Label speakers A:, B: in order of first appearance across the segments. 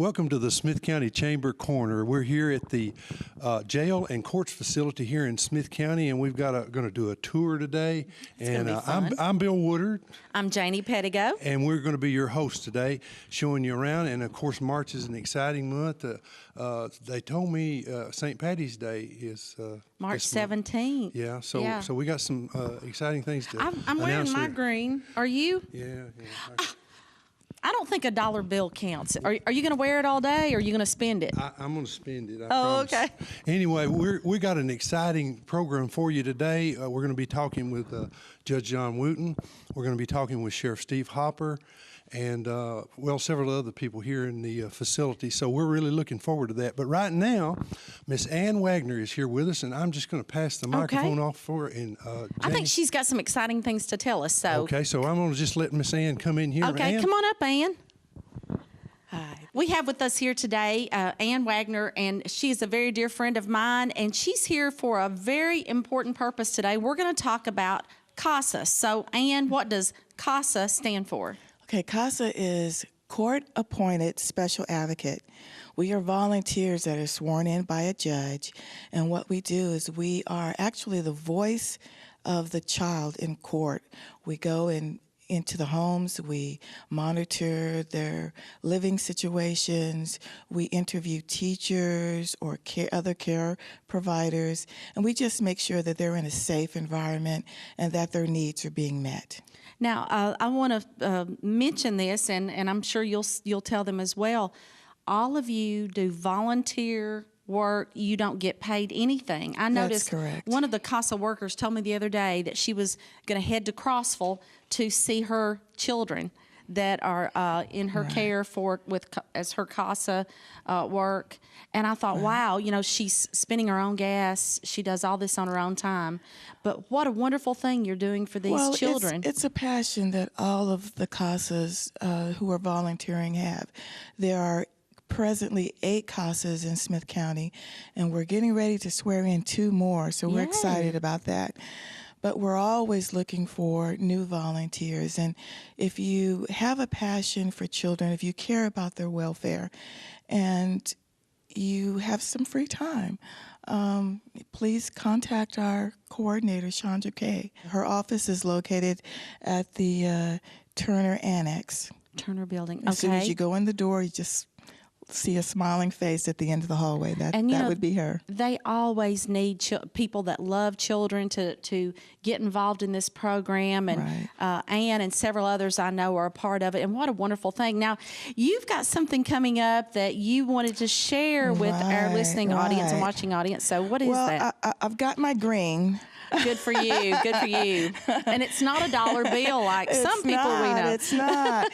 A: Welcome to the Smith County Chamber Corner. We're here at the jail and courts facility here in Smith County, and we've got going to do a tour today. I'm Bill Woodard.
B: I'm Janie Pettigo.
A: And we're going to be your host today, showing you around. And of course, March is an exciting month. They told me St. Patty's Day is
B: March 17th.
A: Yeah, so we got some exciting things to
B: I'm wearing my green. Are you?
A: Yeah.
B: I don't think a dollar bill counts. Are you going to wear it all day, or are you going to spend it?
A: I'm going to spend it. I
B: promise.
A: Okay. Anyway, we got an exciting program for you today. We're going to be talking with Judge John Wooten. We're going to be talking with Sheriff Steve Hopper, and several other people here in the facility. So we're really looking forward to that. But right now, Miss Ann Wagner is here with us, and I'm just going to pass the microphone off for her. And
B: I think she's got some exciting things to tell us. So
A: okay, so I'm going to just let Miss Ann come in here.
B: Okay,
A: Ann?
B: Come on up, Ann. Hi. We have with us here today Ann Wagner, and she is a very dear friend of mine, and she's here for a very important purpose today. We're going to talk about CASA. So, Ann, what does CASA stand for?
C: Okay, CASA is Court-Appointed Special Advocate. We are volunteers that are sworn in by a judge, and what we do is we are actually the voice of the child in court. We go into the homes, we monitor their living situations, we interview teachers or other care providers, and we just make sure that they're in a safe environment and that their needs are being met.
B: Now, I want to mention this, and I'm sure you'll tell them as well. All of you do volunteer work. You don't get paid anything. I noticed one of the CASA workers told me the other day that she was going to head to Crossville to see her children that are in her care as her CASA work. And I thought, wow, she's spending her own gas. She does all this on her own time. But what a wonderful thing you're doing for these children.
C: It's a passion that all of the CASAs who are volunteering have. There are presently 8 CASAs in Smith County, and we're getting ready to swear in 2 more, so we're excited about that. But we're always looking for new volunteers, and if you have a passion for children, if you care about their welfare, and you have some free time, please contact our coordinator, Chandra Kay. Her office is located at the Turner Annex.
B: Turner Building, okay.
C: As soon as you go in the door, you just see a smiling face at the end of the hallway. That would be her.
B: They always need people that love children to get involved in this program, and Ann and several others I know are a part of it, and what a wonderful thing. Now, you've got something coming up that you wanted to share with our listening audience and watching audience, so what is that?
C: I've got my green.
B: Good for you, good for you. And it's not a dollar bill like some people we know.
C: It's not.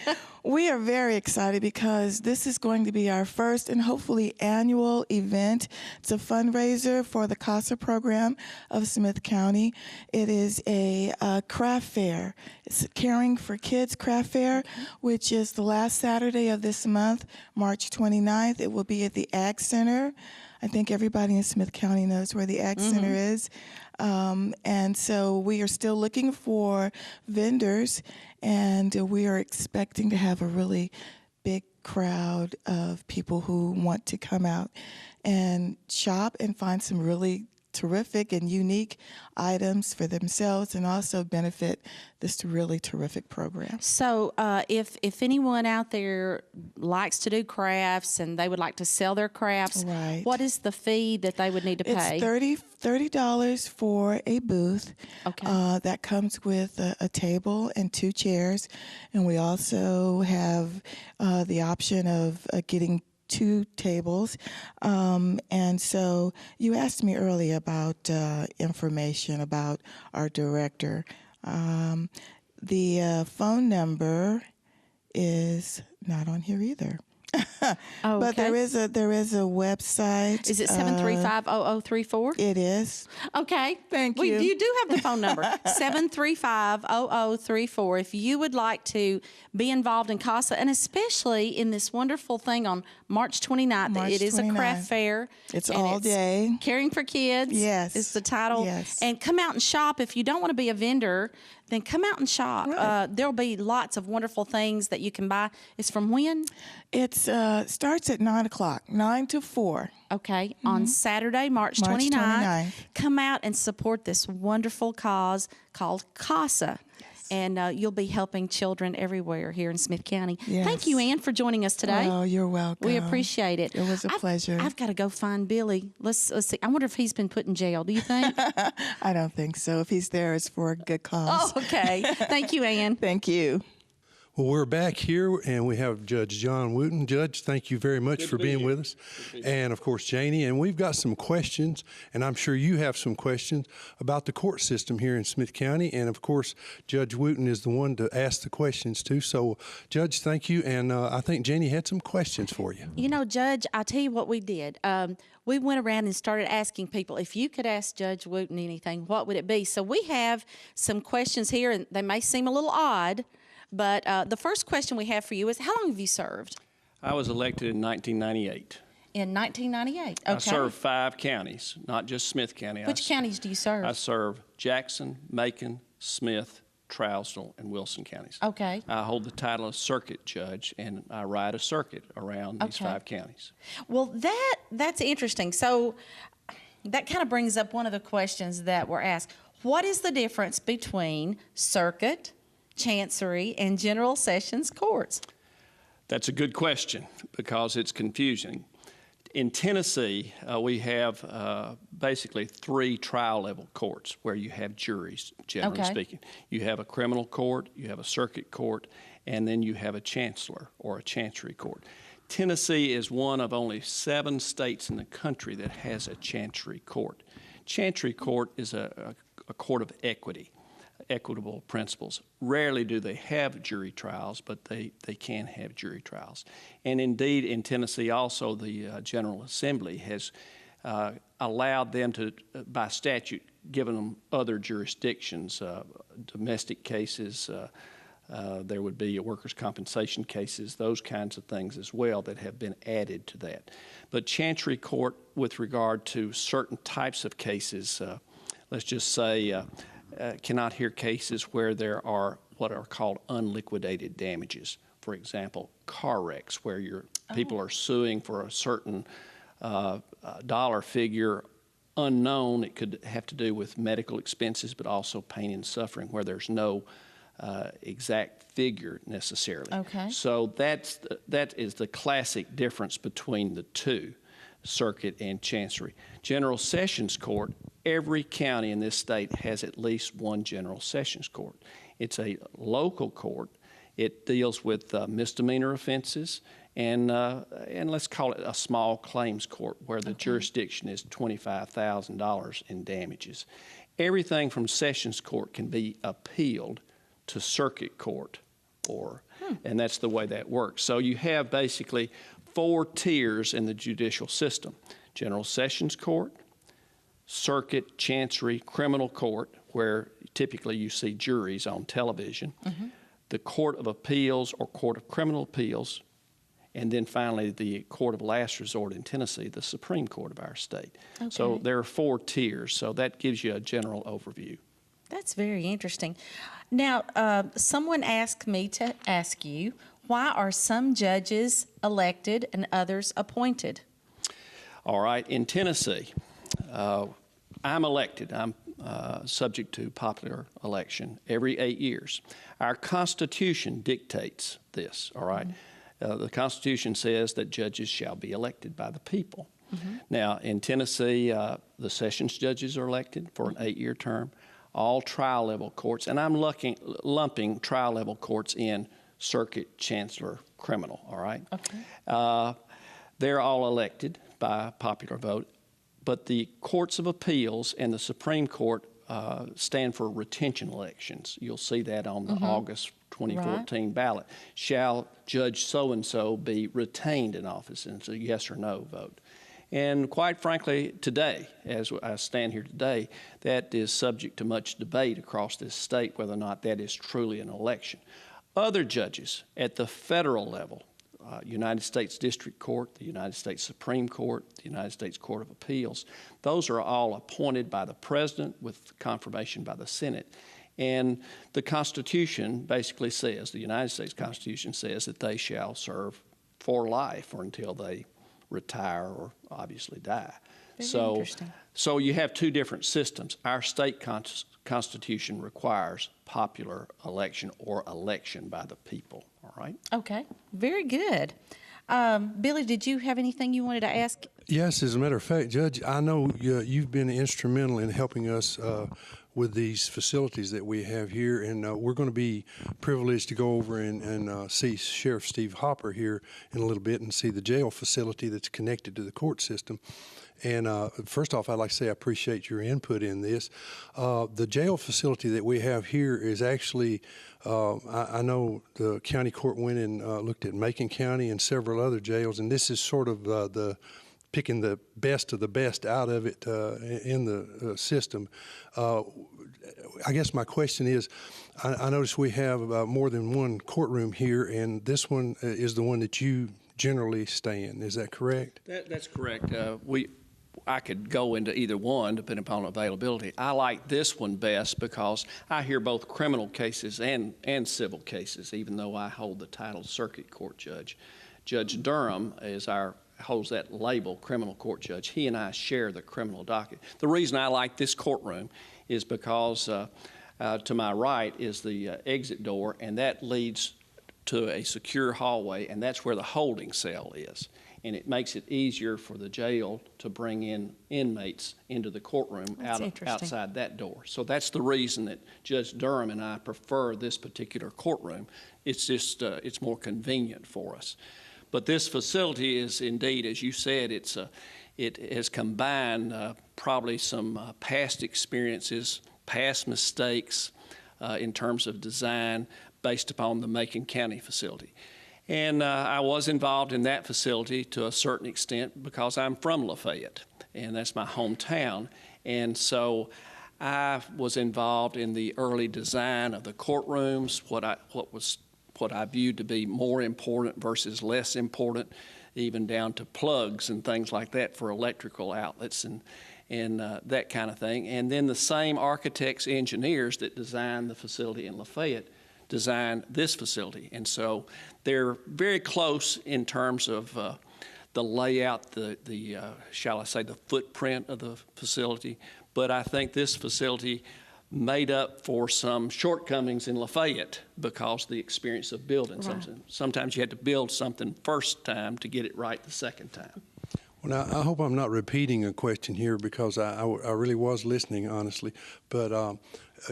C: We are very excited because this is going to be our first and hopefully annual event. It's a fundraiser for the CASA program of Smith County. It is a craft fair. It's a Caring for Kids craft fair, which is the last Saturday of this month, March 29th. It will be at the Ag Center. I think everybody in Smith County knows where the Ag Center is. And so we are still looking for vendors, and we are expecting to have a really big crowd of people who want to come out and shop and find some really terrific and unique items for themselves, and also benefit this really terrific program.
B: So if anyone out there likes to do crafts and they would like to sell their crafts, what is the fee that they would need to pay?
C: It's $30 for a booth. Okay. That comes with a table and 2 chairs, and we also have the option of getting 2 tables. And so you asked me earlier about information about our director. The phone number is not on here either. But there is a website.
B: Is it 735-0034?
C: It is.
B: Okay.
C: Thank you.
B: You do have the phone number, 735-0034. If you would like to be involved in CASA, and especially in this wonderful thing on March 29th. It is a craft fair.
C: It's all day.
B: Caring for Kids.
C: Yes.
B: Is the title.
C: Yes.
B: And come out and shop. If you don't want to be a vendor, then come out and shop.
C: Right.
B: There'll be lots of wonderful things that you can buy. It's from when?
C: It starts at 9 o'clock, 9 to 4.
B: Okay, on Saturday, March
C: March
B: 29th.
C: 29th.
B: Come out and support this wonderful cause called CASA. And you'll be helping children everywhere here in Smith County.
C: Yes.
B: Thank you, Ann, for joining us today.
C: Oh, you're welcome.
B: We appreciate it.
C: It was a pleasure.
B: I've got to go find Billy. Let's see. I wonder if he's been put in jail. Do you think?
C: I don't think so. If he's there, it's for a good cause.
B: Oh, okay. Thank you, Ann.
C: Thank you.
A: Well, we're back here, and we have Judge John Wooten. Judge, thank you very much for being with us. And, of course, Janie. And we've got some questions, and I'm sure you have some questions about the court system here in Smith County. And, of course, Judge Wooten is the one to ask the questions to. So, Judge, thank you. And I think Janie had some questions for you.
B: You know, Judge, I'll tell you what we did. We went around and started asking people, if you could ask Judge Wooten anything, what would it be? So we have some questions here, and they may seem a little odd. But the first question we have for you is, how long have you served?
D: I was elected in 1998.
B: In 1998, okay.
D: I served 5 counties, not just Smith County.
B: Which counties do you serve?
D: I serve Jackson, Macon, Smith, Trousdale, and Wilson counties.
B: Okay.
D: I hold the title of circuit judge, and I ride a circuit around these 5 counties.
B: Well, that's interesting. So that kind of brings up one of the questions that were asked. What is the difference between circuit, Chancery, and General Sessions courts?
D: That's a good question because it's confusing. In Tennessee, we have basically 3 trial-level courts where you have juries, generally speaking. You have a criminal court, you have a circuit court, and then you have a chancellor or a chancery court. Tennessee is one of only 7 states in the country that has a chancery court. Chancery court is a court of equitable principles. Rarely do they have jury trials, but they can have jury trials. And indeed, in Tennessee also, the General Assembly has allowed them to, by statute, given them other jurisdictions, domestic cases, there would be workers' compensation cases, those kinds of things as well that have been added to that. But Chancery Court, with regard to certain types of cases, let's just say, cannot hear cases where there are what are called unliquidated damages. For example, car wrecks where people are suing for a certain dollar figure unknown. It could have to do with medical expenses, but also pain and suffering where there's no exact figure necessarily.
B: Okay.
D: So that is the classic difference between the two, circuit and chancery. General Sessions Court, every county in this state has at least one General Sessions Court. It's a local court. It deals with misdemeanor offenses and let's call it a small claims court where the jurisdiction is $25,000 in damages. Everything from Sessions Court can be appealed to circuit court, and that's the way that works. So you have basically 4 tiers in the judicial system: General Sessions Court, circuit, chancery, criminal court, where typically you see juries on television, the Court of Appeals or Court of Criminal Appeals, and then finally the Court of Last Resort in Tennessee, the Supreme Court of our state.
B: Okay.
D: So there are 4 tiers, so that gives you a general overview.
B: That's very interesting. Now, someone asked me to ask you, why are some judges elected and others appointed?
D: All right, in Tennessee, I'm elected. I'm subject to popular election every 8 years. Our Constitution dictates this, all right? The Constitution says that judges shall be elected by the people. Now, in Tennessee, the sessions judges are elected for an 8-year term. All trial-level courts, and I'm lumping trial-level courts in circuit, chancellor, criminal, all right?
B: Okay.
D: They're all elected by popular vote, but the courts of appeals and the Supreme Court stand for retention elections. You'll see that on the August 2014 ballot. Shall Judge so-and-so be retained in office? And it's a yes or no vote. And quite frankly, today, as I stand here today, that is subject to much debate across this state whether or not that is truly an election. Other judges at the federal level, United States District Court, the United States Supreme Court, the United States Court of Appeals, those are all appointed by the President with confirmation by the Senate. And the Constitution basically says, the United States Constitution says that they shall serve for life or until they retire or obviously die.
B: Very interesting.
D: So you have two different systems. Our state constitution requires popular election or election by the people, all right?
B: Okay, very good. Billy, did you have anything you wanted to ask?
A: Yes, as a matter of fact, Judge, I know you've been instrumental in helping us with these facilities that we have here, and we're going to be privileged to go over and see Sheriff Steve Hopper here in a little bit and see the jail facility that's connected to the court system. And first off, I'd like to say I appreciate your input in this. The jail facility that we have here is actually, I know the county court went and looked at Macon County and several other jails, and this is sort of the picking the best of the best out of it in the system. I guess my question is, I notice we have more than one courtroom here, and this one is the one that you generally stay in. Is that correct?
D: That's correct. I could go into either one depending upon availability. I like this one best because I hear both criminal cases and civil cases, even though I hold the title circuit court judge. Judge Durham holds that label, criminal court judge. He and I share the criminal docket. The reason I like this courtroom is because to my right is the exit door, and that leads to a secure hallway, and that's where the holding cell is. And it makes it easier for the jail to bring in inmates into the courtroom outside that door. So that's the reason that Judge Durham and I prefer this particular courtroom. It's just, it's more convenient for us. But this facility is indeed, as you said, it has combined probably some past experiences, past mistakes in terms of design based upon the Macon County facility. And I was involved in that facility to a certain extent because I'm from Lafayette, and that's my hometown. And so I was involved in the early design of the courtrooms, what I viewed to be more important versus less important, even down to plugs and things like that for electrical outlets and that kind of thing. And then the same architects, engineers that designed the facility in Lafayette designed this facility. And so they're very close in terms of the layout, shall I say, the footprint of the facility. But I think this facility made up for some shortcomings in Lafayette because of the experience of building something. Sometimes you had to build something first time to get it right the second time.
A: Well, now, I hope I'm not repeating a question here because I really was listening, honestly. But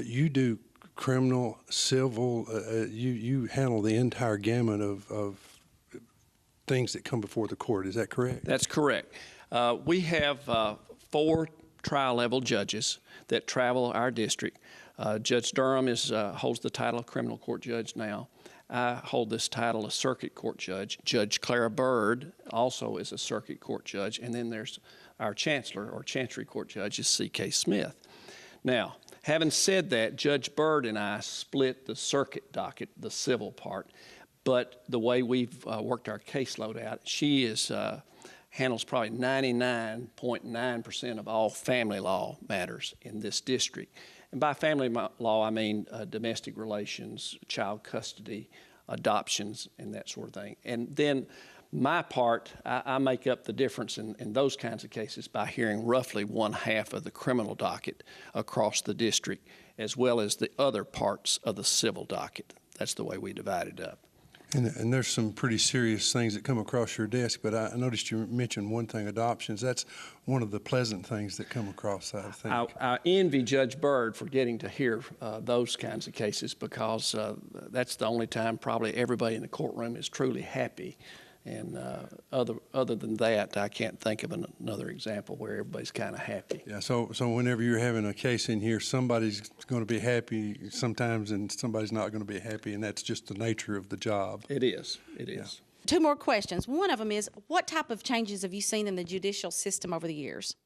A: you do criminal, civil, you handle the entire gamut of things that come before the court. Is that correct?
D: That's correct. We have 4 trial-level judges that travel our district. Judge Durham holds the title of criminal court judge now. I hold this title of circuit court judge. Judge Clara Bird also is a circuit court judge. And then there's our chancellor or chancery court judge is C.K. Smith. Now, having said that, Judge Bird and I split the circuit docket, the civil part, but the way we've worked our caseload out, she handles probably 99.9% of all family law matters in this district. And by family law, I mean domestic relations, child custody, adoptions, and that sort of thing. And then my part, I make up the difference in those kinds of cases by hearing roughly 1/2 of the criminal docket across the district, as well as the other parts of the civil docket. That's the way we divide it up.
A: And there's some pretty serious things that come across your desk, but I noticed you mentioned one thing, adoptions. That's one of the pleasant things that come across, I think.
D: I envy Judge Bird for getting to hear those kinds of cases because that's the only time probably everybody in the courtroom is truly happy. And other than that, I can't think of another example where everybody's kind of happy.
A: Yeah, so whenever you're having a case in here, somebody's going to be happy sometimes and somebody's not going to be happy, and that's just the nature of the job.
D: It is. It is.
B: 2 more questions. One of them is, what type of changes have you seen in the judicial system over the years?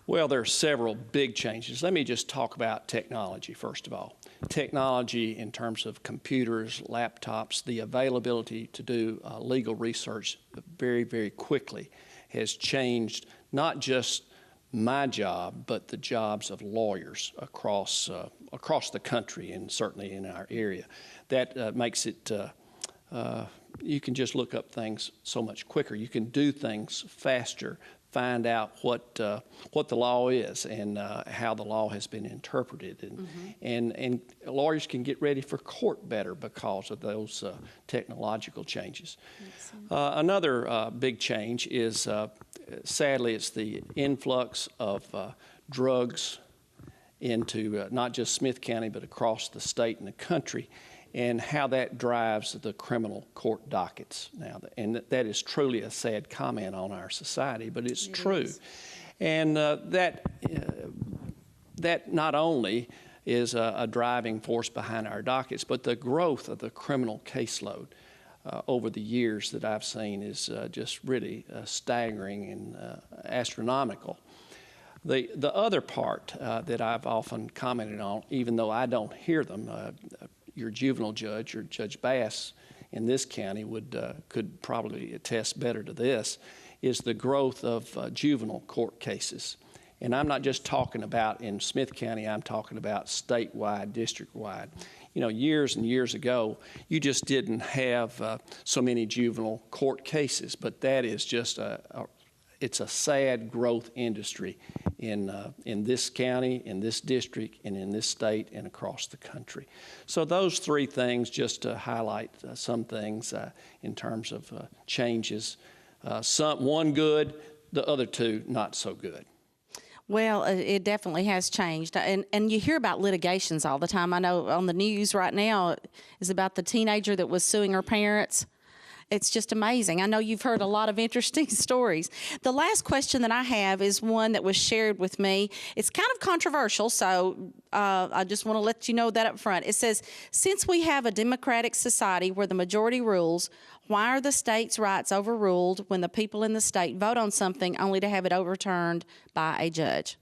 D: Well, there are several big changes. Let me just talk about technology, first of all. Technology in terms of computers, laptops, the availability to do legal research very, very quickly has changed not just my job, but the jobs of lawyers across across the country and certainly in our area. That makes it, you can just look up things so much quicker. You can do things faster, find out what the law is and how the law has been interpreted. And lawyers can get ready for court better because of those technological changes. Another big change is, sadly, it's the influx of drugs into not just Smith County, but across the state and the country, and how that drives the criminal court dockets now. And that is truly a sad comment on our society, but it's true. And that not only is a driving force behind our dockets, but the growth of the criminal caseload over the years that I've seen is just really staggering and astronomical. The other part that I've often commented on, even though I don't hear them, your juvenile judge or Judge Bass in this county could probably attest better to this, is the growth of juvenile court cases. And I'm not just talking about in Smith County, I'm talking about statewide, district-wide. You know, years and years ago, you just didn't have so many juvenile court cases, but that is just it's a sad growth industry in this county, in this district, and in this state, and across the country. So those three things, just to highlight some things in terms of changes. One good, the other two not so good.
B: Well, it definitely has changed. And you hear about litigations all the time. I know on the news right now is about the teenager that was suing her parents. It's just amazing. I know you've heard a lot of interesting stories. The last question that I have is one that was shared with me. It's kind of controversial, so I just want to let you know that up front. It says, since we have a democratic society where the majority rules, why are the state's rights overruled when the people in the state vote on something only to have it overturned by a judge?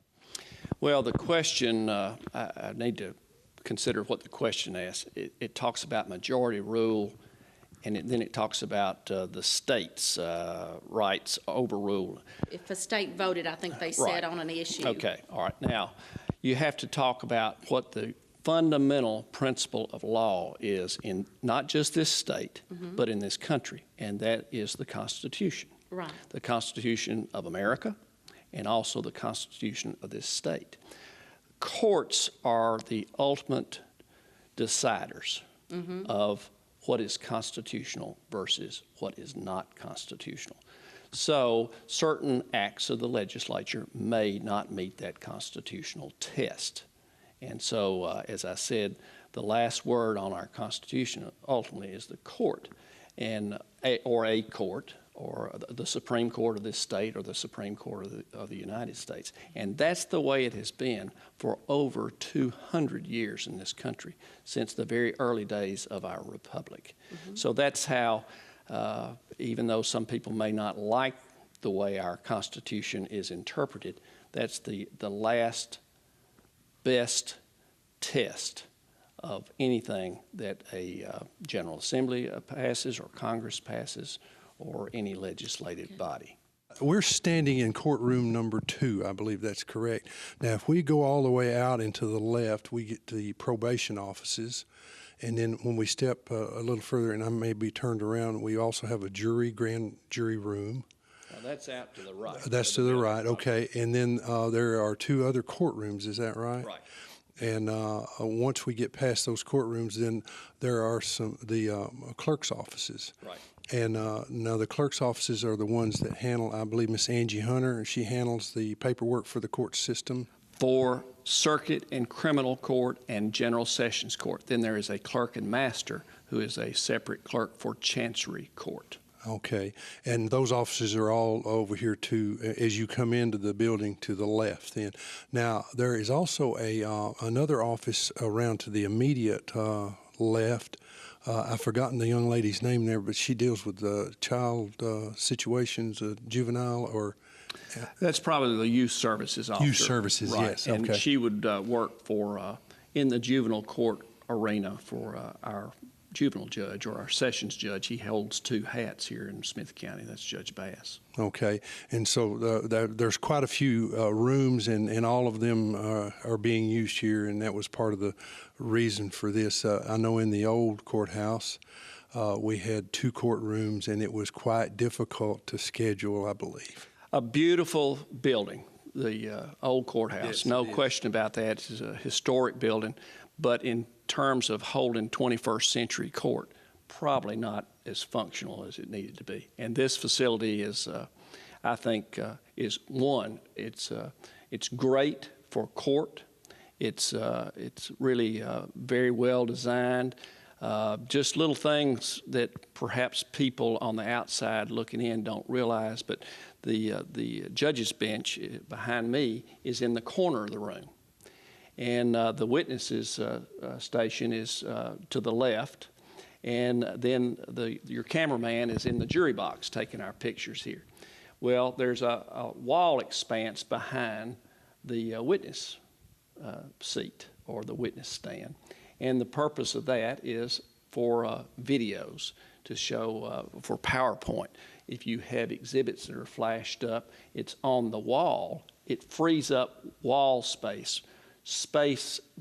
D: Well, the question, I need to consider what the question asks. It talks about majority rule, and then it talks about the state's rights overruled.
B: If a state voted, I think they said, on an issue.
D: Okay, all right. Now, you have to talk about what the fundamental principle of law is in not just this state, but in this country, and that is the Constitution.
B: Right.
D: The Constitution of America and also the Constitution of this state. Courts are the ultimate deciders of what is constitutional versus what is not constitutional. So certain acts of the legislature may not meet that constitutional test. And so, as I said, the last word on our Constitution ultimately is the court, or a court, or the Supreme Court of this state, or the Supreme Court of the United States. And that's the way it has been for over 200 years in this country, since the very early days of our republic. So that's how, even though some people may not like the way our Constitution is interpreted, that's the last best test of anything that a General Assembly passes or Congress passes or any legislative body.
A: We're standing in courtroom number 2, I believe that's correct. Now, if we go all the way out and to the left, we get to the probation offices. And then when we step a little further, and I may be turned around, we also have a grand jury room.
D: Now that's out to the right.
A: That's to the right, okay. And then there are 2 other courtrooms, is that right?
D: Right.
A: And once we get past those courtrooms, then there are the clerk's offices.
D: Right.
A: And now the clerk's offices are the ones that handle, I believe, Miss Angie Hunter, and she handles the paperwork for the court system.
D: For circuit and criminal court and general sessions court. Then there is a clerk and master who is a separate clerk for chancery court.
A: Okay, and those offices are all over here too, as you come into the building to the left then. Now, there is also another office around to the immediate left. I've forgotten the young lady's name there, but she deals with child situations, juvenile or...
D: That's probably the youth services officer.
A: Youth services,
D: right.
A: yes,
D: And
A: okay.
D: she would work for, in the juvenile court arena for our juvenile judge or our sessions judge. He holds 2 hats here in Smith County. That's Judge Bass.
A: Okay, and so there's quite a few rooms, and all of them are being used here, and that was part of the reason for this. I know in the old courthouse, we had 2 courtrooms, and it was quite difficult to schedule, I believe.
D: A beautiful building, the old courthouse.
A: Yes,
D: no question about that. It's a historic building, but in terms of holding 21st century court, probably not as functional as it needed to be. And this facility is, I think, is one. It's great for court. It's really very well designed. Just little things that perhaps people on the outside looking in don't realize, but the judge's bench behind me is in the corner of the room. And the witnesses station is to the left, and then your cameraman is in the jury box taking our pictures here. Well, there's a wall expanse behind the witness seat or the witness stand, and the purpose of that is for videos to show for PowerPoint. If you have exhibits that are flashed up, it's on the wall. It frees up wall space,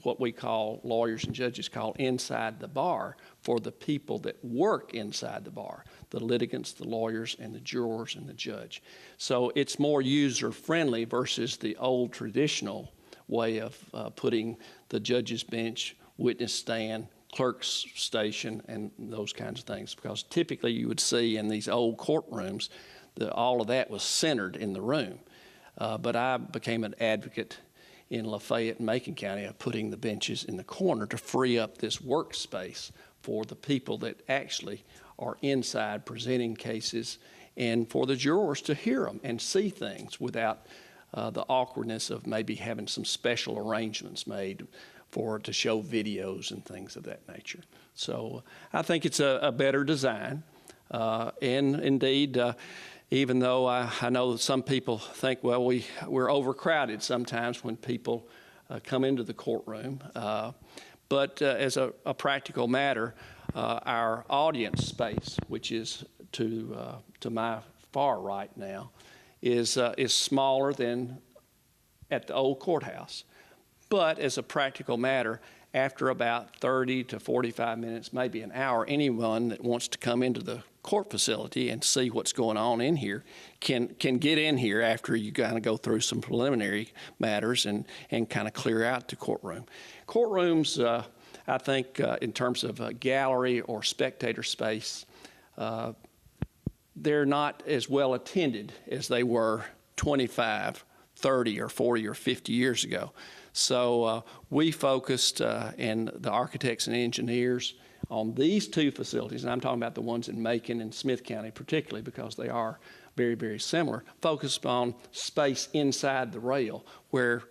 D: what we call, lawyers and judges call, inside the bar for the people that work inside the bar, the litigants, the lawyers, and the jurors and the judge. So it's more user-friendly versus the old traditional way of putting the judge's bench, witness stand, clerk's station, and those kinds of things. Because typically you would see in these old courtrooms that all of that was centered in the room. But I became an advocate in Lafayette and Macon County of putting the benches in the corner to free up this workspace for the people that actually are inside presenting cases, and for the jurors to hear them and see things without the awkwardness of maybe having some special arrangements made to show videos and things of that nature. So I think it's a better design, and indeed, even though I know that some people think, well, we're overcrowded sometimes when people come into the courtroom. But as a practical matter, our audience space, which is to my far right now, is smaller than at the old courthouse. But as a practical matter, after about 30 to 45 minutes, maybe an hour, anyone that wants to come into the court facility and see what's going on in here can get in here after you kind of go through some preliminary matters and kind of clear out the courtroom. Courtrooms, I think, in terms of gallery or spectator space, they're not as well attended as they were 25, 30, or 40, or 50 years ago. So we focused, and the architects and engineers, on these 2 facilities, and I'm talking about the ones in Macon and Smith County particularly because they are very, very similar, focused on space inside the rail where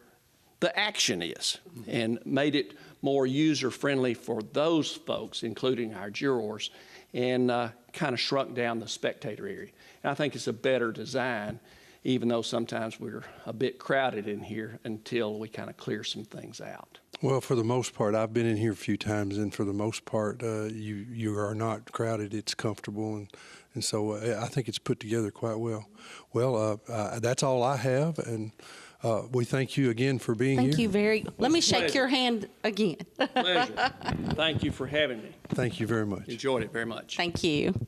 D: the action is, and made it more user-friendly for those folks, including our jurors, and kind of shrunk down the spectator area. And I think it's a better design, even though sometimes we're a bit crowded in here until we kind of clear some things out.
A: Well, for the most part, I've been in here a few times, and for the most part, you are not crowded. It's comfortable, and so I think it's put together quite well. Well, that's all I have, and we thank you again for being here.
B: Thank you let me shake your hand again.
D: Pleasure. Thank you for having me.
A: Thank you very much.
D: Enjoyed it very much.
B: Thank you.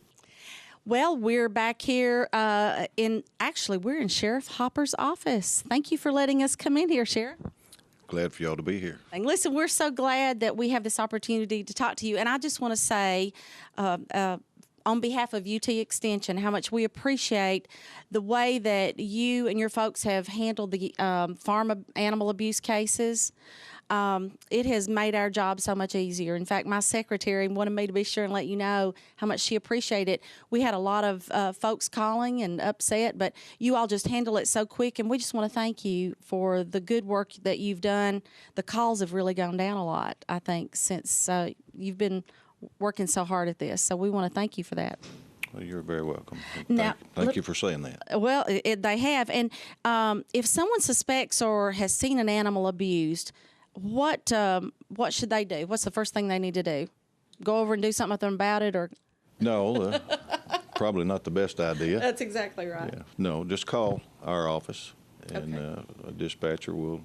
B: Well, we're back here we're in Sheriff Hopper's office. Thank you for letting us come in here, Sheriff.
E: Glad for y'all to be here.
B: And listen, we're so glad that we have this opportunity to talk to you. And I just want to say, on behalf of UT Extension, how much we appreciate the way that you and your folks have handled the farm animal abuse cases. It has made our job so much easier. In fact, my secretary wanted me to be sure and let you know how much she appreciated it. We had a lot of folks calling and upset, but you all just handle it so quick, and we just want to thank you for the good work that you've done. The calls have really gone down a lot, I think, since you've been working so hard at this. So we want to thank you for that.
E: Well, you're very welcome.
B: Now,
E: Thank you for saying that.
B: Well, they have. And if someone suspects or has seen an animal abused, what should they do? What's the first thing they need to do? go over and do something with them about it, or?
E: No, probably not the best idea.
B: That's exactly right.
E: Yeah. No, just call our office, and
B: Okay.
E: a dispatcher will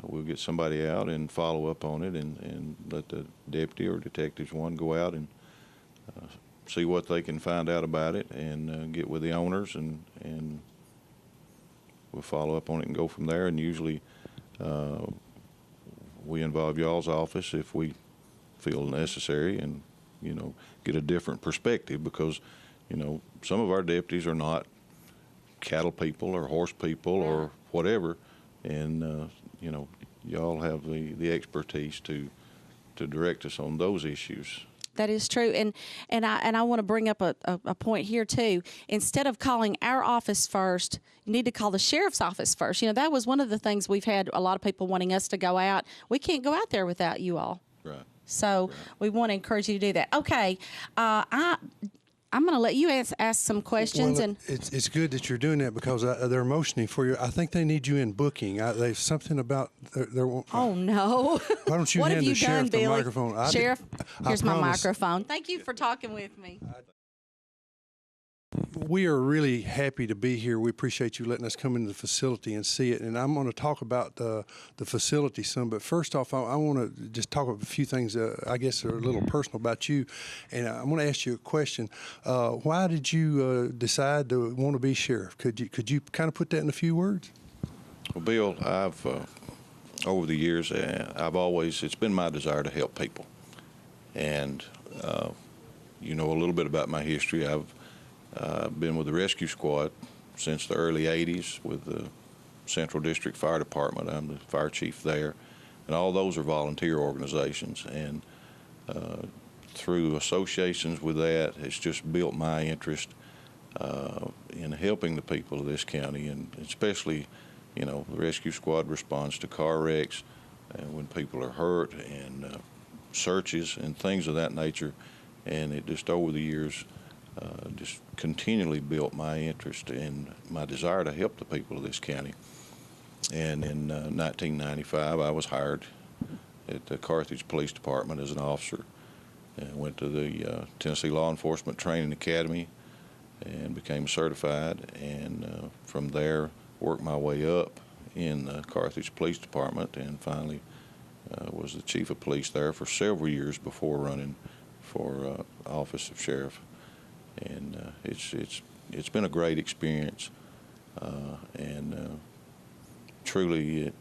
E: we'll get somebody out and follow up on it, and let the deputy or detectives go out and see what they can find out about it, and get with the owners, and we'll follow up on it and go from there. And usually we involve y'all's office if we feel necessary, and get a different perspective, because some of our deputies are not cattle people or horse people or whatever, and y'all have the expertise to direct us on those issues.
B: That is true, and I want to bring up a point here too. Instead of calling our office first, you need to call the sheriff's office first. That was one of the things we've had a lot of people wanting us to go out. We can't go out there without you all.
E: Right.
B: So we want to encourage you to do that. Okay, I'm going to let you ask some questions.
A: Well,
B: And
A: it's good that you're doing that, because they're motioning for you. I think they need you in booking. There's something about their
B: oh no!
A: Why don't you
B: what
A: hand
B: have
A: the
B: you
A: sheriff
B: done,
A: the
B: Billy?
A: microphone?
B: Sheriff, here's my
A: promise.
B: microphone. Thank you for talking with me.
A: We are really happy to be here. We appreciate you letting us come into the facility and see it. And I'm going to talk about the facility some. But first off, I want to just talk about a few things I guess are a little personal about you. And I'm going to ask you a question. Why did you decide to want to be sheriff? Could you kind of put that in a few words?
E: Well, Bill, I've over the years, it's been my desire to help people. And a little bit about my history. I've been with the rescue squad since the early 80s with the Central District Fire Department. I'm the fire chief there. And all those are volunteer organizations. And through associations with that, it's just built my interest in helping the people of this county. And especially, the rescue squad responds to car wrecks when people are hurt, and searches and things of that nature. And it just over the years just continually built my interest and my desire to help the people of this county. And in 1995, I was hired at the Carthage Police Department as an officer, and went to the Tennessee Law Enforcement Training Academy and became certified, and from there worked my way up in the Carthage Police Department, and finally was the chief of police there for several years before running for office of sheriff. And it's been a great experience, and truly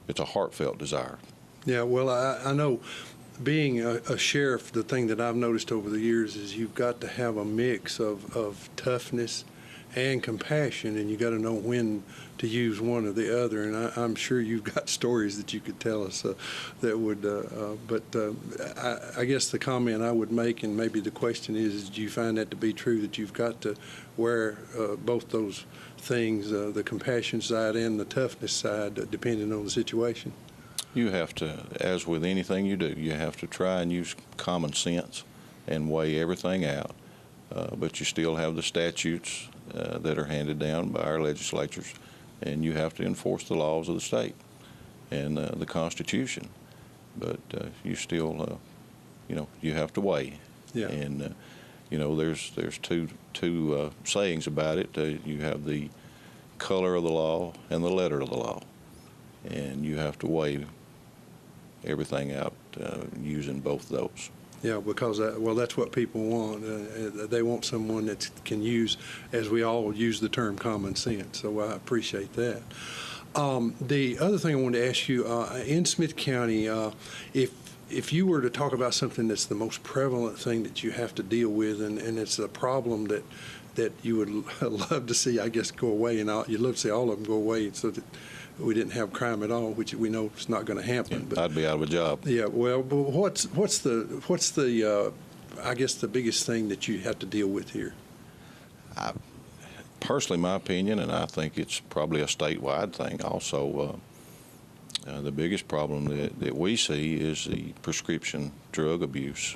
E: it's a heartfelt desire.
A: Yeah, well, I know being a sheriff, the thing that I've noticed over the years is you've got to have a mix of toughness and compassion, and you got to know when to use one or the other. And I'm sure you've got stories that you could tell us that would. I guess the comment I would make, and maybe the question is, do you find that to be true, that you've got to wear both those things, the compassion side and the toughness side, depending on the situation?
E: You have to, as with anything you do, you have to try and use common sense and weigh everything out. But you still have the statutes that are handed down by our legislatures, and you have to enforce the laws of the state and the Constitution. But you still, you have to weigh.
A: Yeah.
E: And there's two sayings about it. You have the color of the law and the letter of the law, and you have to weigh everything out using both those.
A: Yeah, because that's what people want. They want someone that can use, as we all use the term, common sense. So I appreciate that. The other thing I wanted to ask you, in Smith County, if you were to talk about something that's the most prevalent thing that you have to deal with, and it's a problem that you would love to see, I guess, go away, and you'd love to see all of them go away, so that we didn't have crime at all, which we know is not going to happen. But
E: I'd be out of a job.
A: yeah, well, but what's the I guess the biggest thing that you have to deal with here?
E: Personally, my opinion, and I think it's probably a statewide thing also, the biggest problem that we see is the prescription drug abuse.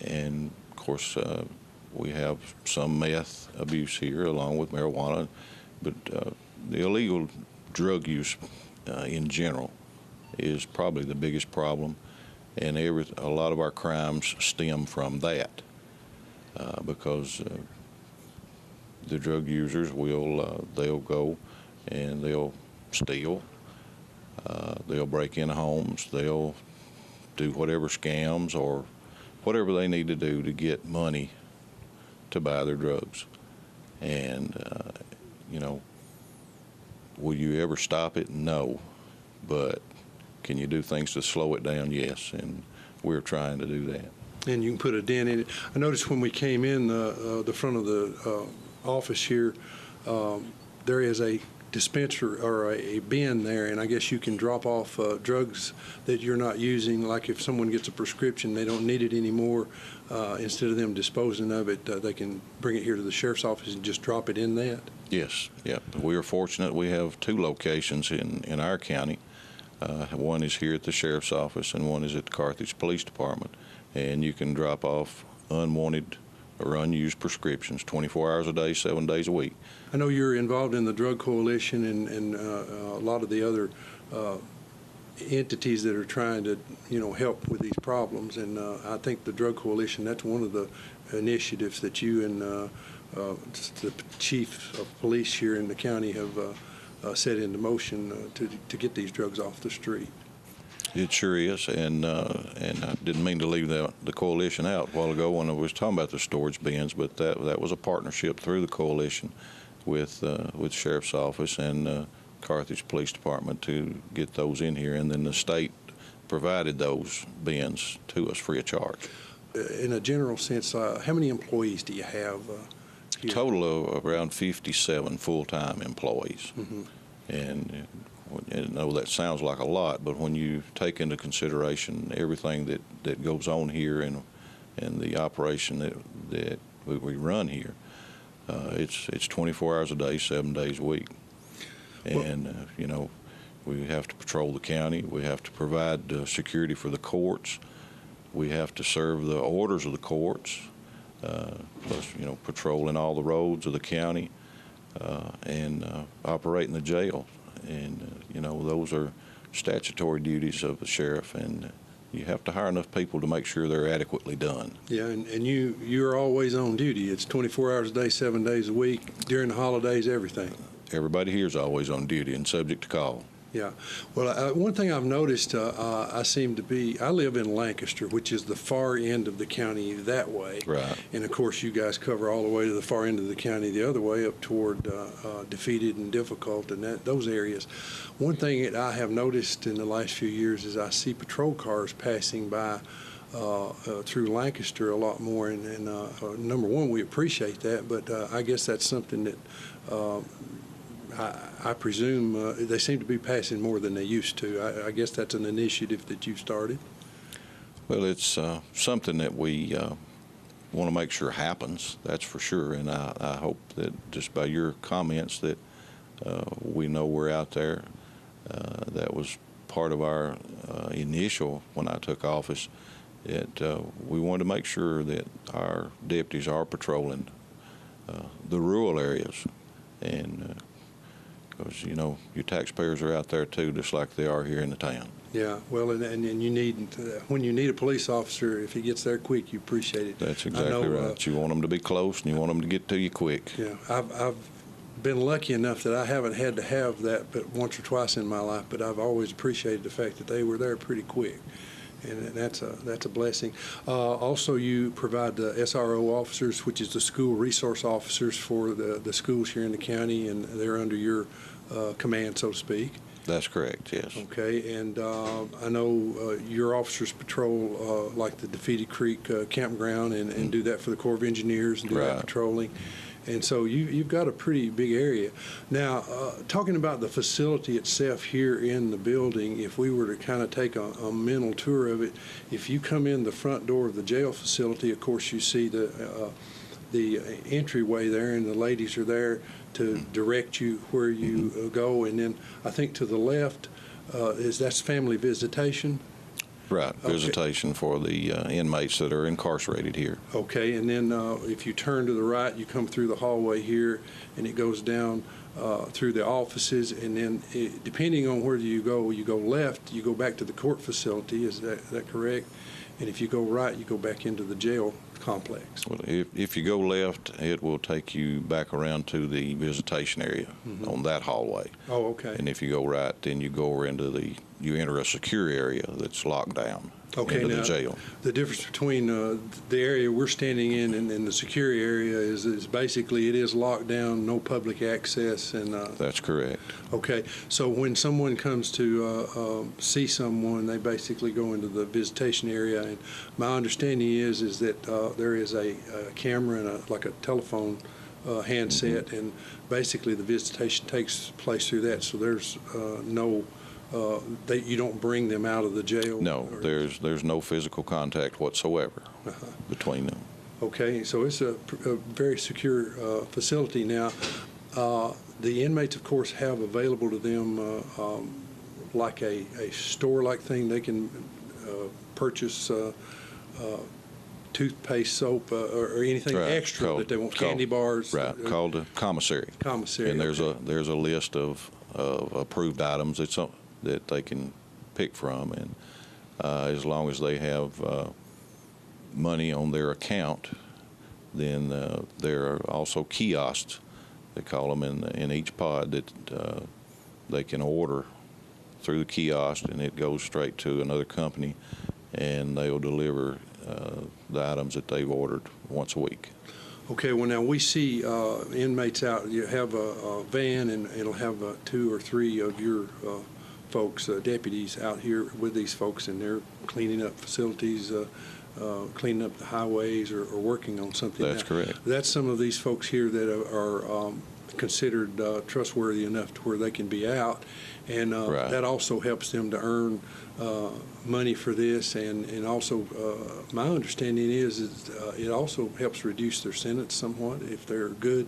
E: And, of course, we have some meth abuse here along with marijuana, but the illegal drug use in general is probably the biggest problem, and a lot of our crimes stem from that because the drug users they'll go and they'll steal, they'll break in homes, they'll do whatever scams or whatever they need to do to get money to buy their drugs. And, will you ever stop it? No. But can you do things to slow it down? Yes. And we're trying to do that.
A: And you can put a dent in it. I noticed when we came in the front of the office here, there is a dispenser or a bin there, and I guess you can drop off drugs that you're not using. Like if someone gets a prescription, they don't need it anymore. Instead of them disposing of it, they can bring it here to the sheriff's office and just drop it in that.
E: Yes, yeah. We are fortunate. We have 2 locations in our county. One is here at the sheriff's office, and one is at the Carthage Police Department. And you can drop off unwanted or unused prescriptions 24 hours a day, 7 days a week.
A: I know you're involved in the Drug Coalition and a lot of the other entities that are trying to, help with these problems. And I think the Drug Coalition, that's one of the initiatives that you and the chief of police here in the county have set into motion to get these drugs off the street.
E: It sure is, and I didn't mean to leave the coalition out a while ago when I was talking about the storage bins, but that was a partnership through the coalition with Sheriff's Office and Carthage Police Department to get those in here, and then the state provided those bins to us free of charge.
A: In a general sense, how many employees do you have here?
E: Total of around 57 full-time employees. Mm-hmm. And I know that sounds like a lot, but when you take into consideration everything that goes on here and the operation that we run here, it's 24 hours a day, 7 days a week. And, we have to patrol the county. We have to provide security for the courts. We have to serve the orders of the courts, plus, patrolling all the roads of the county and operating the jail. And, those are statutory duties of the sheriff, and you have to hire enough people to make sure they're adequately done.
A: Yeah, and you're always on duty. It's 24 hours a day, 7 days a week, during the holidays, everything.
E: Everybody here is always on duty and subject to call.
A: Yeah. Well, one thing I've noticed, I live in Lancaster, which is the far end of the county that way.
E: Right.
A: And, of course, you guys cover all the way to the far end of the county the other way up toward Defeated and Difficult and those areas. One thing that I have noticed in the last few years is I see patrol cars passing by through Lancaster a lot more. And number one, we appreciate that, but I guess that's something that I presume they seem to be passing more than they used to. I guess that's an initiative that you started.
E: Well, it's something that we want to make sure happens, that's for sure. And I hope that just by your comments that we know we're out there. That was part of our initial, when I took office, that we wanted to make sure that our deputies are patrolling the rural areas. And because, your taxpayers are out there too, just like they are here in the town.
A: Yeah, well, and you need, when you need a police officer, if he gets there quick, you appreciate it.
E: That's exactly right. You want them to be close, and you want them to get to you quick.
A: Yeah, I've been lucky enough that I haven't had to have that but once or twice in my life, but I've always appreciated the fact that they were there pretty quick. And that's a blessing. Also, you provide the SRO officers, which is the school resource officers for the schools here in the county, and they're under your command, so to speak.
E: That's correct, yes.
A: Okay, and I know your officers patrol like the Defeated Creek campground and do that for the Corps of Engineers and do that patrolling. And so you've got a pretty big area. Now, talking about the facility itself here in the building, if we were to kind of take a mental tour of it, if you come in the front door of the jail facility, of course, you see the entryway there, and the ladies are there to direct you where you go. And then I think to the left, that's family visitation.
E: Right, visitation for the inmates that are incarcerated here.
A: Okay, and then if you turn to the right, you come through the hallway here, and it goes down through the offices, and then depending on where you go left, you go back to the court facility. Is that correct? And if you go right, you go back into the jail complex.
E: Well, if you go left, it will take you back around to the visitation area on that hallway.
A: Oh, okay.
E: And if you go right, then you go into you enter a secure area that's locked down into the jail.
A: The difference between the area we're standing in and the secure area is basically it is locked down, no public access. And
E: That's correct.
A: okay, so when someone comes to see someone, they basically go into the visitation area. And my understanding is that there is a camera and like a telephone handset, and basically the visitation takes place through that. So there's no. You don't bring them out of the jail?
E: No, there's no physical contact whatsoever between them.
A: Okay, so it's a very secure facility. Now, the inmates, of course, have available to them like a store-like thing. They can purchase toothpaste, soap, or anything extra that they want, candy bars.
E: Right, called a commissary.
A: Commissary.
E: And there's a list of approved items that they can pick from, and as long as they have money on their account, then there are also kiosks, they call them, in each pod that they can order through the kiosk, and it goes straight to another company, and they'll deliver the items that they've ordered once a week.
A: Okay, well, now we see inmates out. You have a van, and it'll have 2 or 3 of your folks, deputies, out here with these folks, and they're cleaning up facilities, cleaning up the highways, or working on something.
E: That's correct.
A: That's some of these folks here that are considered trustworthy enough to where they can be out, and that also helps them to earn money for this, and also my understanding is it also helps reduce their sentence somewhat if they're good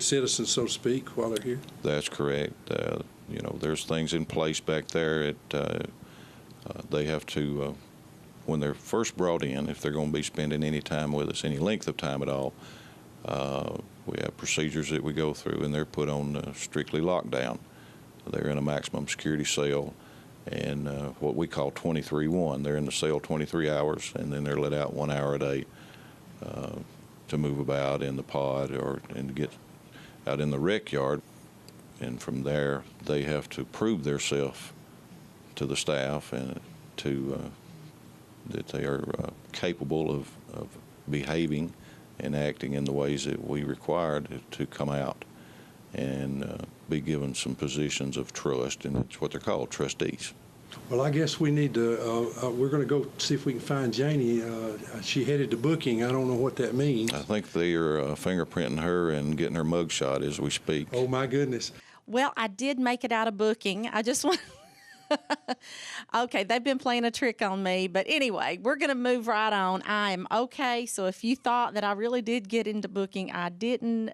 A: citizens, so to speak, while they're here.
E: That's correct. There's things in place back there that they have to, when they're first brought in, if they're going to be spending any time with us, any length of time at all, we have procedures that we go through, and they're put on strictly lockdown. They're in a maximum security cell, and what we call 23-1. They're in the cell 23 hours, and then they're let out 1 hour a day to move about in the pod and get out in the rec yard. And from there, they have to prove themselves to the staff and that they are capable of behaving and acting in the ways that we require to come out and be given some positions of trust, and it's what they're called, trustees.
A: Well, I guess we need to, we're going to go see if we can find Janie. She headed to booking. I don't know what that means.
E: I think they are fingerprinting her and getting her mugshot as we speak.
A: Oh, my goodness.
B: Well, I did make it out of booking. I just want... Okay, they've been playing a trick on me. But anyway, we're going to move right on. I am okay. So if you thought that I really did get into booking, I didn't.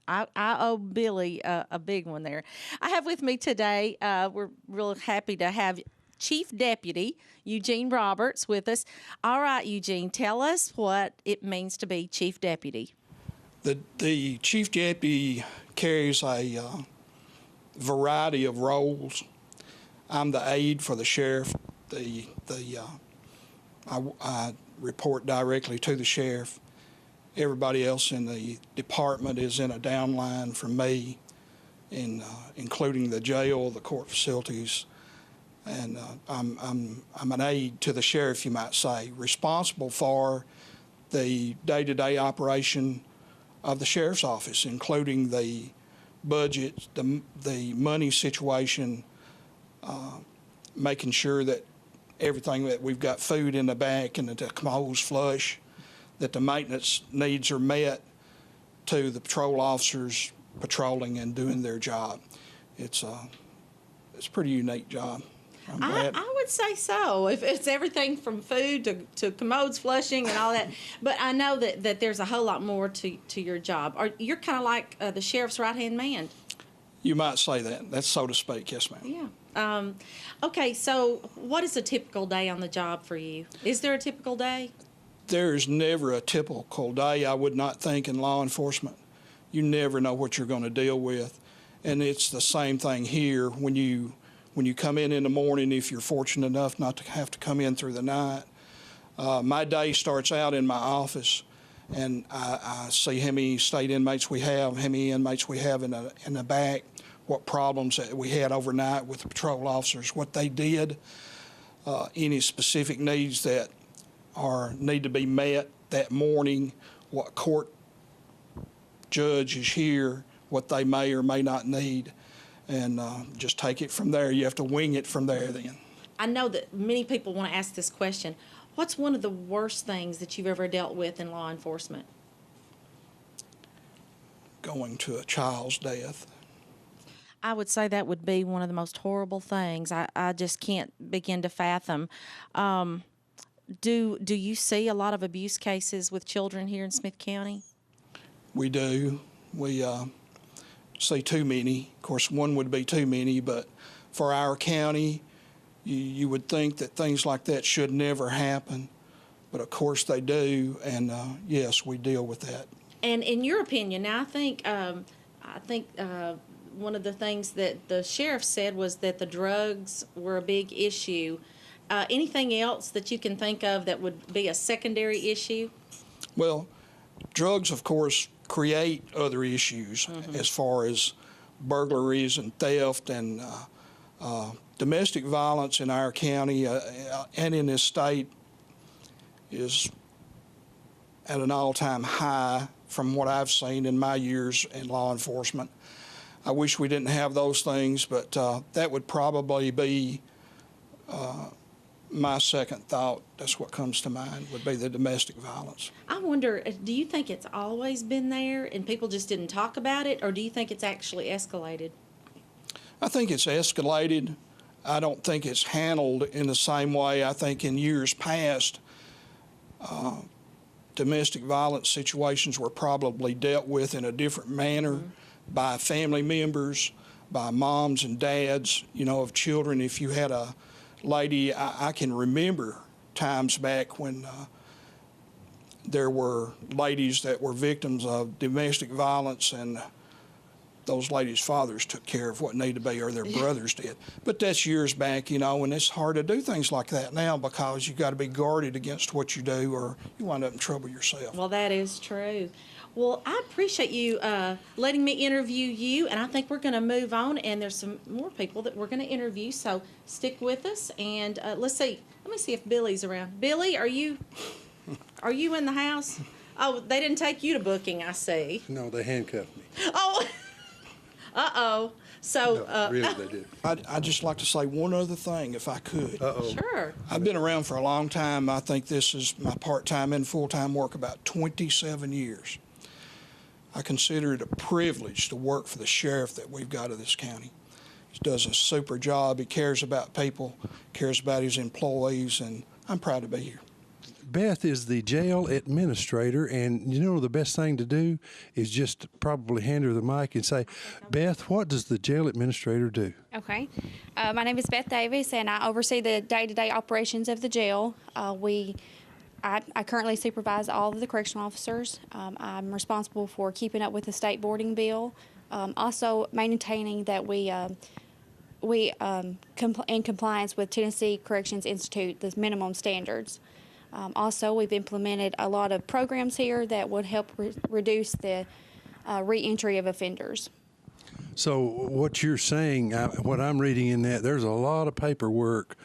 B: I owe Billy a big one there. I have with me today, we're real happy to have Chief Deputy Eugene Roberts with us. All right, Eugene, tell us what it means to be Chief Deputy.
F: The Chief Deputy carries a variety of roles. I'm the aide for the sheriff. I report directly to the sheriff. Everybody else in the department is in a downline from me, including the jail, the court facilities, and I'm an aide to the sheriff, you might say, responsible for the day-to-day operation of the sheriff's office, including the budget, the money situation, making sure that everything, that we've got food in the bank and that the commode's flush, that the maintenance needs are met, to the patrol officers patrolling and doing their job. It's a pretty unique job.
B: I would say so. If it's everything from food to commodes flushing and all that. But I know that there's a whole lot more to your job. You're kind of like the sheriff's right-hand man.
F: You might say that. That's so to speak. Yes, ma'am.
B: Yeah. Okay, so what is a typical day on the job for you? Is there a typical day?
F: There's never a typical day, I would not think, in law enforcement. You never know what you're going to deal with. And it's the same thing here. When you come in the morning, if you're fortunate enough not to have to come in through the night, my day starts out in my office, and I see how many state inmates we have, how many inmates we have in the back, what problems that we had overnight with the patrol officers, what they did, any specific needs that need to be met that morning, what court judge is here, what they may or may not need, and just take it from there. You have to wing it from there then.
B: I know that many people want to ask this question. What's one of the worst things that you've ever dealt with in law enforcement?
F: Going to a child's death.
B: I would say that would be one of the most horrible things. I just can't begin to fathom. Do you see a lot of abuse cases with children here in Smith County?
F: We do. We see too many. Of course, one would be too many, but for our county, you would think that things like that should never happen, but of course they do, and yes, we deal with that.
B: And in your opinion, now I think one of the things that the sheriff said was that the drugs were a big issue. Anything else that you can think of that would be a secondary issue?
F: Well, drugs, of course, create other issues as far as burglaries and theft and domestic violence in our county and in this state is at an all-time high from what I've seen in my years in law enforcement. I wish we didn't have those things, but that would probably be my second thought. That's what comes to mind, would be the domestic violence.
B: I wonder, do you think it's always been there and people just didn't talk about it, or do you think it's actually escalated?
F: I think it's escalated. I don't think it's handled in the same way. I think in years past, domestic violence situations were probably dealt with in a different manner by family members, by moms and dads, of children. If you had a lady, I can remember times back when there were ladies that were victims of domestic violence, and those ladies' fathers took care of what needed to be, or their brothers did. But that's years back, and it's hard to do things like that now because you've got to be guarded against what you do, or you wind up in trouble yourself.
B: Well, that is true. Well, I appreciate you letting me interview you, and I think we're going to move on, and there's some more people that we're going to interview, so stick with us, and let's see. Let me see if Billy's around. Billy, are you in the house? Oh, they didn't take you to booking, I see.
A: No, they handcuffed me.
B: Oh, uh-oh. So,
A: No, really, they did.
F: I'd just like to say one other thing, if I could.
A: Uh-oh.
B: Sure.
F: I've been around for a long time. I think this is my part-time and full-time work, about 27 years. I consider it a privilege to work for the sheriff that we've got of this county. He does a super job. He cares about people, cares about his employees, and I'm proud to be here.
A: Beth is the jail administrator, and the best thing to do is just probably hand her the mic and say, Beth, what does the jail administrator do?
G: Okay. My name is Beth Davis, and I oversee the day-to-day operations of the jail. I currently supervise all of the correctional officers. I'm responsible for keeping up with the state boarding bill, also maintaining that we in compliance with Tennessee Corrections Institute, the minimum standards. Also, we've implemented a lot of programs here that would help reduce the reentry of offenders.
A: So what you're saying, what I'm reading in that, there's a lot of paperwork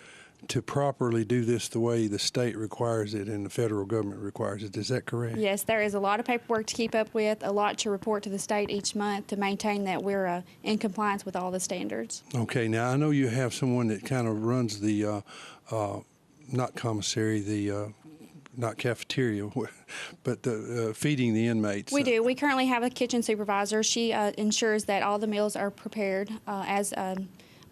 A: to properly do this the way the state requires it and the federal government requires it. Is that correct?
G: Yes, there is a lot of paperwork to keep up with, a lot to report to the state each month to maintain that we're in compliance with all the standards.
A: Okay, now I know you have someone that kind of runs the, not commissary, not cafeteria, but the feeding the inmates.
G: We do. We currently have a kitchen supervisor. She ensures that all the meals are prepared as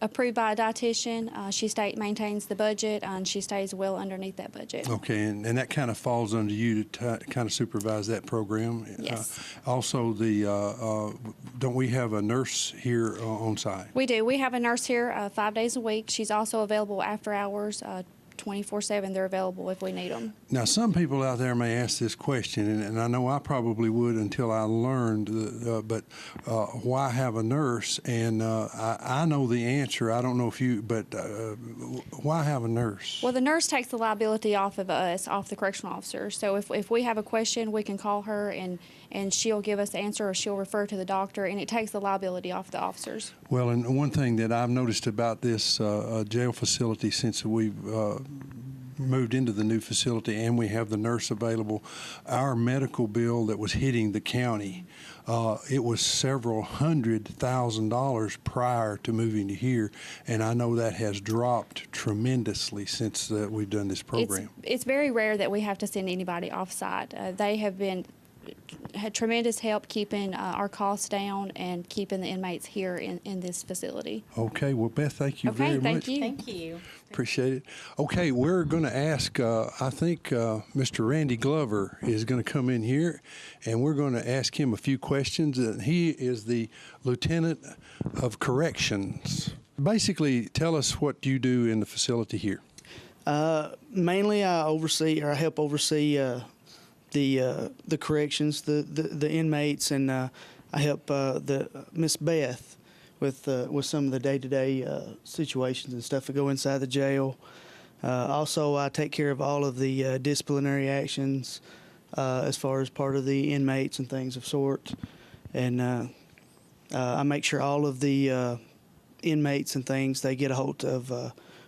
G: approved by a dietitian. She maintains the budget, and she stays well underneath that budget.
A: Okay, and that kind of falls under you to kind of supervise that program?
G: Yes.
A: Also, don't we have a nurse here on site?
G: We do. We have a nurse here 5 days a week. She's also available after hours, 24/7. They're available if we need them.
A: Now, some people out there may ask this question, and I know I probably would until I learned, but why have a nurse? And I know the answer. I don't know if you, but why have a nurse?
G: Well, the nurse takes the liability off of us, off the correctional officer. So if we have a question, we can call her and she'll give us the answer, or she'll refer to the doctor, and it takes the liability off the officers.
A: Well, and one thing that I've noticed about this jail facility since we've moved into the new facility and we have the nurse available, our medical bill that was hitting the county, it was several $100,000 prior to moving to here, and I know that has dropped tremendously since we've done this program.
G: It's very rare that we have to send anybody off-site. They have had tremendous help keeping our costs down and keeping the inmates here in this facility.
A: Okay, well, Beth, thank you very much.
G: Thank you.
B: Thank you.
A: Appreciate it. Okay, we're going to ask, I think Mr. Randy Glover is going to come in here, and we're going to ask him a few questions. He is the Lieutenant of Corrections. Basically, tell us what you do in the facility here.
H: Mainly, I help oversee the corrections, the inmates, and I help the Miss Beth with some of the day-to-day situations and stuff that go inside the jail. Also, I take care of all of the disciplinary actions as far as part of the inmates and things of sort, and I make sure all of the inmates and things, they get a hold of,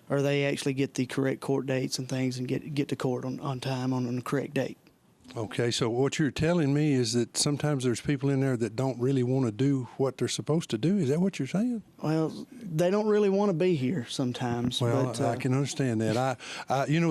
H: or they actually get the correct court dates and things, and get to court on time on the correct date.
A: Okay, so what you're telling me is that sometimes there's people in there that don't really want to do what they're supposed to do. Is that what you're saying?
H: Well, they don't really want to be here sometimes.
A: Well,
H: but,
A: I can understand that.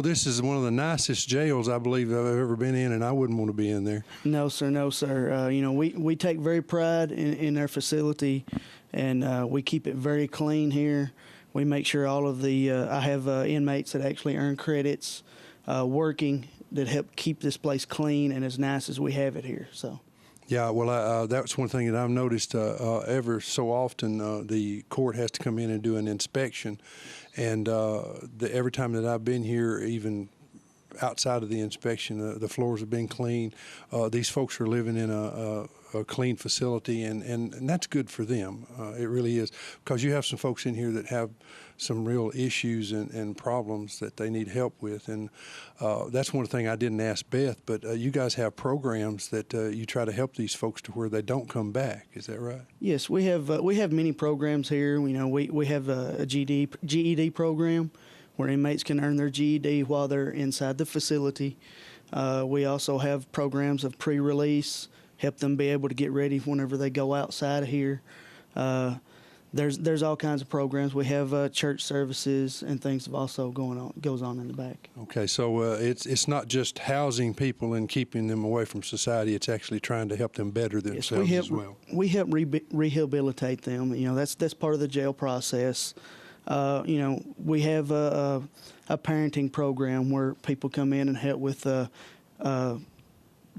A: This is one of the nicest jails I believe I've ever been in, and I wouldn't want to be in there.
H: No, sir. No, sir. We take very pride in our facility, and we keep it very clean here. We make sure all of the I have inmates that actually earn credits working that help keep this place clean and as nice as we have it here. So.
A: Yeah, well, that's one thing that I've noticed ever so often. The court has to come in and do an inspection, and every time that I've been here, even outside of the inspection, the floors have been clean. These folks are living in a clean facility, and that's good for them. It really is, because you have some folks in here that have some real issues and problems that they need help with, and that's one thing I didn't ask Beth, but you guys have programs that you try to help these folks to where they don't come back. Is that right?
H: Yes, we have many programs here. We have a GED program where inmates can earn their GED while they're inside the facility. We also have programs of pre-release, help them be able to get ready whenever they go outside of here. There's all kinds of programs. We have church services and things have also goes on in the back.
A: Okay, so it's not just housing people and keeping them away from society. It's actually trying to help them better themselves as well.
H: We help rehabilitate them. That's part of the jail process. We have a parenting program where people come in and help with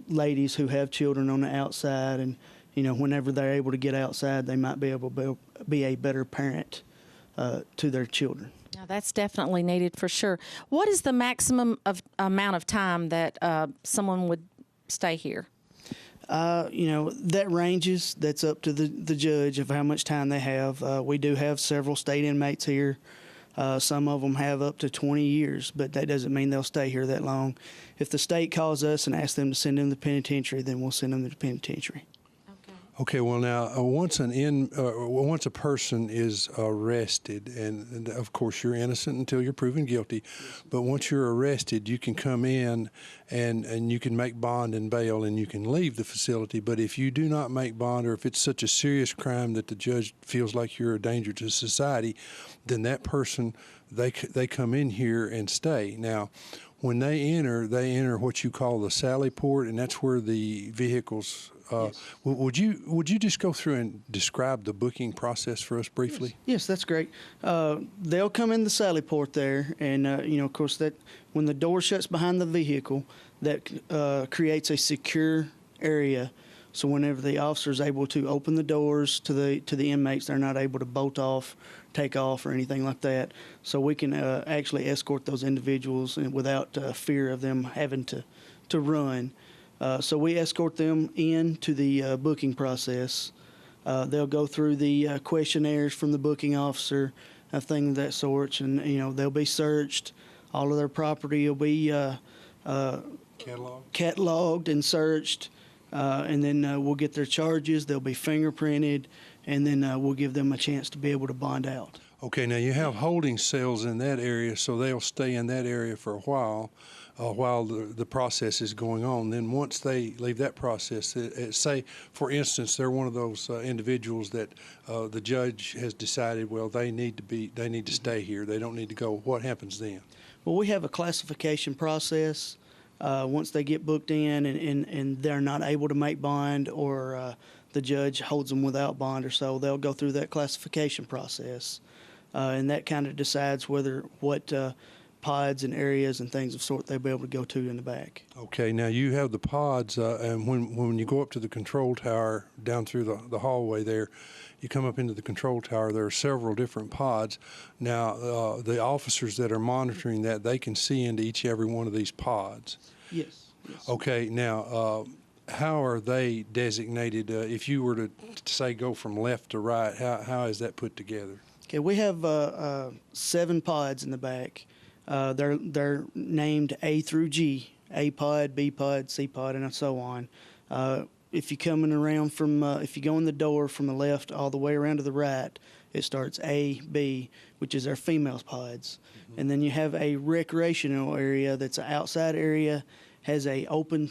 H: ladies who have children on the outside, and whenever they're able to get outside, they might be able to be a better parent to their children.
B: Now, that's definitely needed for sure. What is the maximum amount of time that someone would stay here?
H: That ranges. That's up to the judge of how much time they have. We do have several state inmates here. Some of them have up to 20 years, but that doesn't mean they'll stay here that long. If the state calls us and asks them to send them to the penitentiary, then we'll send them to the penitentiary.
A: Okay, well now, once a person is arrested, and of course you're innocent until you're proven guilty, but once you're arrested, you can come in and you can make bond and bail and you can leave the facility. But if you do not make bond, or if it's such a serious crime that the judge feels like you're a danger to society, then that person, they come in here and stay. Now, when they enter what you call the Sally Port, and that's where the vehicles.
H: Yes.
A: Would you just go through and describe the booking process for us briefly?
H: Yes, that's great. They'll come in the Sally Port there, and of course, that when the door shuts behind the vehicle, that creates a secure area. So whenever the officer is able to open the doors to the inmates, they're not able to bolt off, take off, or anything like that. So we can actually escort those individuals without fear of them having to run. So we escort them into the booking process. They'll go through the questionnaires from the booking officer, things of that sort, and they'll be searched. All of their property will be cataloged and searched, and then we'll get their charges. They'll be fingerprinted, and then we'll give them a chance to be able to bond out.
A: Okay, now you have holding cells in that area, so they'll stay in that area for a while the process is going on. Then once they leave that process, say, for instance, they're one of those individuals that the judge has decided, well, they need to stay here. They don't need to go. What happens then?
H: Well, we have a classification process. Once they get booked in and they're not able to make bond, or the judge holds them without bond or so, they'll go through that classification process. And that kind of decides what pods and areas and things of sort they'll be able to go to in the back.
A: Okay, now you have the pods, and when you go up to the control tower down through the hallway there, you come up into the control tower, there are several different pods. Now, the officers that are monitoring that, they can see into every one of these pods.
H: Yes.
A: Okay, now, how are they designated? If you were to say go from left to right, how is that put together?
H: Okay, we have 7 pods in the back. They're named A through G, A pod, B pod, C pod, and so on. If you're coming around if you go in the door from the left all the way around to the right, it starts A, B, which is our females pods. Mm-hmm. And then you have a recreational area that's an outside area, has a open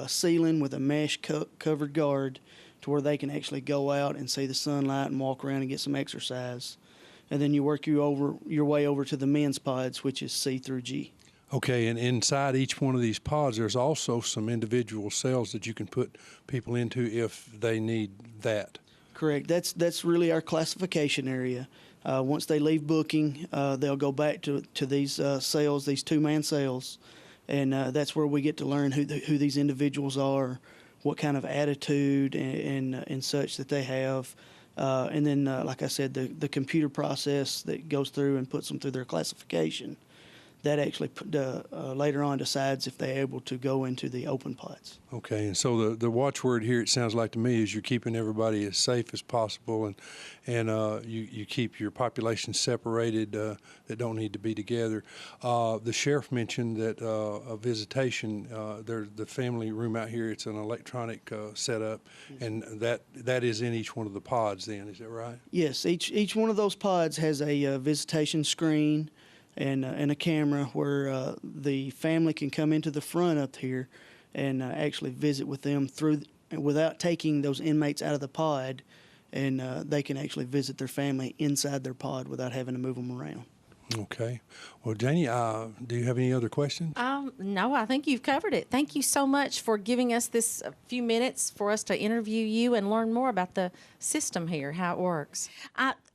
H: ceiling with a mesh covered guard to where they can actually go out and see the sunlight and walk around and get some exercise. And then you work your way over to the men's pods, which is C through G.
A: Okay, and inside each one of these pods, there's also some individual cells that you can put people into if they need that.
H: Correct. That's really our classification area. Once they leave booking, they'll go back to these cells, these 2-man cells, and that's where we get to learn who these individuals are, what kind of attitude and such that they have. And then, like I said, the computer process that goes through and puts them through their classification, that actually later on decides if they're able to go into the open pods.
A: Okay, and so the watchword here, it sounds like to me, is you're keeping everybody as safe as possible, and you keep your population separated that don't need to be together. The sheriff mentioned that a visitation, the family room out here, it's an electronic setup, and that is in each one of the pods then, is that right?
H: Yes, each one of those pods has a visitation screen and a camera where the family can come into the front up here and actually visit with them without taking those inmates out of the pod, and they can actually visit their family inside their pod without having to move them around.
A: Okay. Well, Janie, do you have any other questions?
B: No, I think you've covered it. Thank you so much for giving us this few minutes for us to interview you and learn more about the system here, how it works.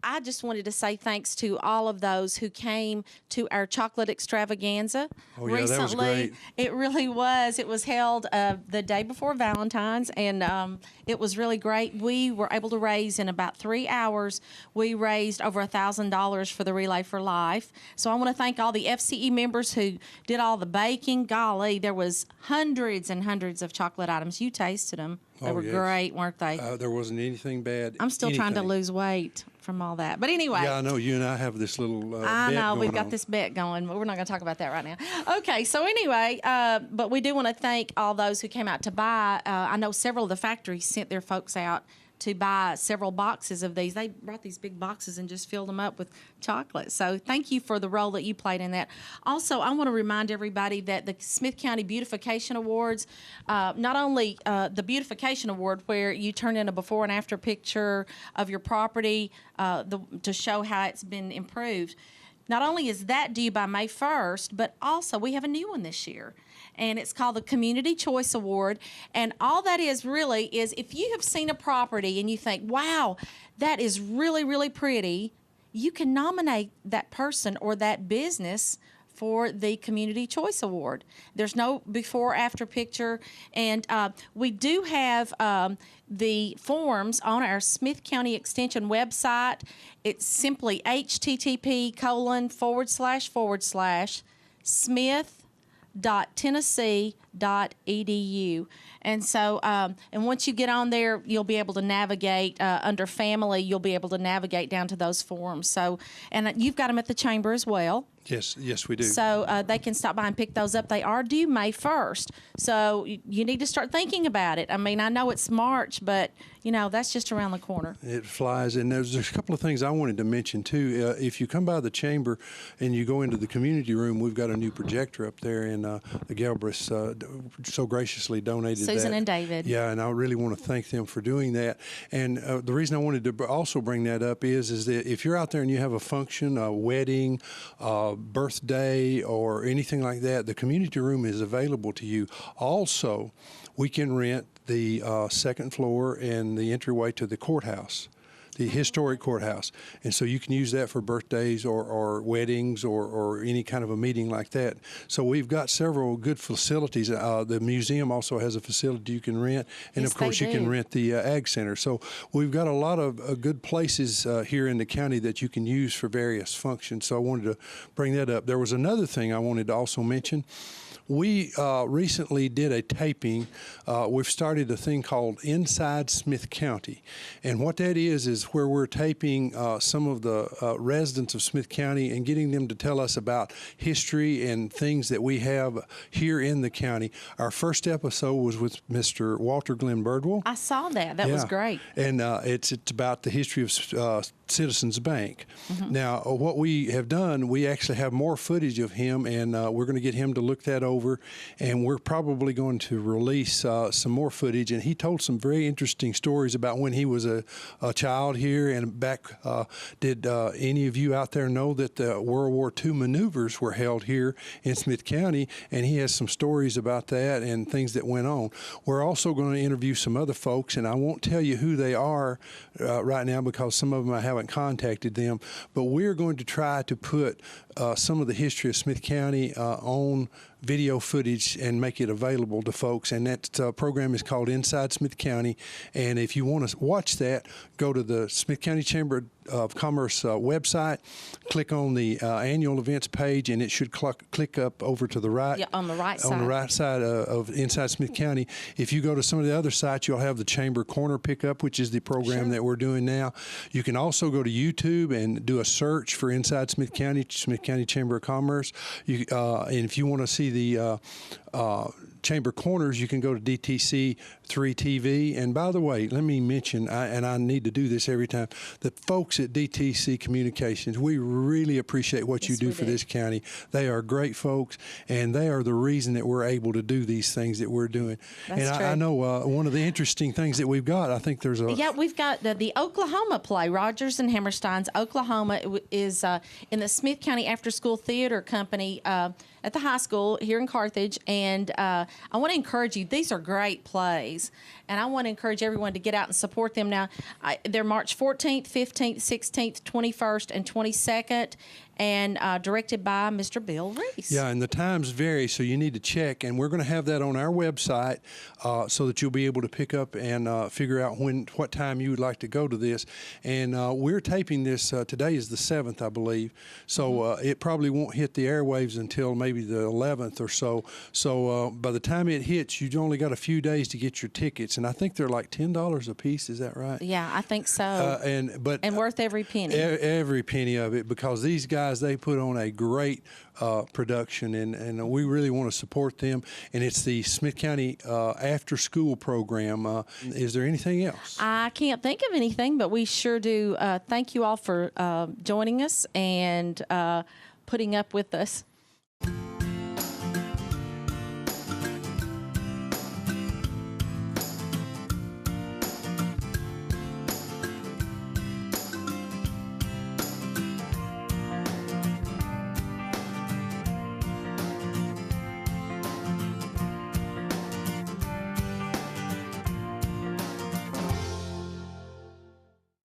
B: I just wanted to say thanks to all of those who came to our chocolate extravaganza recently.
A: That was great.
B: It really was. It was held the day before Valentine's, and it was really great. We were able to raise in about 3 hours. We raised over $1,000 for the Relay for Life. So I want to thank all the FCE members who did all the baking. Golly, there was hundreds and hundreds of chocolate items. You tasted them. They were great, weren't they?
A: There wasn't anything bad.
B: I'm still trying to lose weight from all that. But anyway.
A: Yeah, I know. You and I have this little bet
B: I know. We've got
A: on.
B: this bet going, but we're not going to talk about that right now. Okay, so anyway, but we do want to thank all those who came out to buy. I know several of the factories sent their folks out to buy several boxes of these. They brought these big boxes and just filled them up with chocolate. So thank you for the role that you played in that. Also, I want to remind everybody that the Smith County Beautification Awards, not only the Beautification Award where you turn in a before and after picture of your property to show how it's been improved, not only is that due by May 1st, but also we have a new one this year. And it's called the Community Choice Award. And all that is really is if you have seen a property and you think, wow, that is really, really pretty, you can nominate that person or that business for the Community Choice Award. There's no before after picture, and we do have the forms on our Smith County Extension website. It's simply http://smith.tennessee.edu. And so, and once you get on there, you'll be able to navigate under family. You'll be able to navigate down to those forms. So, and you've got them at the chamber as well.
A: Yes, we do.
B: So they can stop by and pick those up. They are due May 1st. So you need to start thinking about it. I mean, I know it's March, but, you know, that's just around the corner.
A: It flies. And there's a couple of things I wanted to mention, too. If you come by the chamber and you go into the community room, we've got a new projector up there, and the Galbraiths so graciously donated
B: Susan
A: that.
B: and David.
A: Yeah, and I really want to thank them for doing that. And the reason I wanted to also bring that up is that if you're out there and you have a function, a wedding, birthday, or anything like that, the community room is available to you. Also, we can rent the second floor and the entryway to the courthouse, the historic courthouse. And so you can use that for birthdays or weddings or any kind of a meeting like that. So we've got several good facilities. The museum also has a facility you can rent. And
B: Yes,
A: of course,
B: they
A: you can
B: do.
A: rent the Ag Center. So we've got a lot of good places here in the county that you can use for various functions. So I wanted to bring that up. There was another thing I wanted to also mention. We recently did a taping. We've started a thing called Inside Smith County. And what that is where we're taping some of the residents of Smith County and getting them to tell us about history and things that we have here in the county. Our first episode was with Mr. Walter Glenn Birdwell.
B: I saw that. That was
A: Yeah.
B: great.
A: And it's about the history of Citizens Bank.
B: Mm-hmm.
A: Now, what we have done, we actually have more footage of him, and we're going to get him to look that over, and we're probably going to release some more footage. And he told some very interesting stories about when he was a child here and back. Did any of you out there know that the World War II maneuvers were held here in Smith County? And he has some stories about that and things that went on. We're also going to interview some other folks, and I won't tell you who they are right now because some of them I haven't contacted them, but we're going to try to put some of the history of Smith County on video footage and make it available to folks. And that program is called Inside Smith County. And if you want to watch that, go to the Smith County Chamber of Commerce website, click on the annual events page, and it should click up over to the right.
B: Yeah, on the right side.
A: On the right side of Inside Smith County. If you go to some of the other sites, you'll have the Chamber Corner Pickup, which is the program that we're doing now. You can also go to YouTube and do a search for Inside Smith County Chamber of Commerce. And if you want to see the Chamber Corners, you can go to DTC 3 TV. And by the way, let me mention, and I need to do this every time, the folks at DTC Communications, we really appreciate what you do for this county. They are great folks, and they are the reason that we're able to do these things that we're doing.
B: That's
A: and
B: true.
A: I know one of the interesting things that we've got, I think there's a...
B: Yeah, we've got the Oklahoma play. Rogers and Hammerstein's Oklahoma is in the Smith County After School Theater Company at the high school here in Carthage. And I want to encourage you, these are great plays. And I want to encourage everyone to get out and support them. Now, they're March 14th, 15th, 16th, 21st, and 22nd. And directed by Mr. Bill Reese.
A: Yeah, and the times vary, so you need to check. And we're going to have that on our website so that you'll be able to pick up and figure out what time you would like to go to this. And we're taping this, today is the 7th, I believe. So it probably won't hit the airwaves until maybe the 11th or so. So by the time it hits, you've only got a few days to get your tickets. And I think they're like $10 a piece, is that right?
B: Yeah, I think so.
A: And
B: worth every penny.
A: Every penny of it, because these guys, they put on a great production, and we really want to support them. And it's the Smith County After School Program. Is there anything else?
B: I can't think of anything, but we sure do. Thank you all for joining us and putting up with us.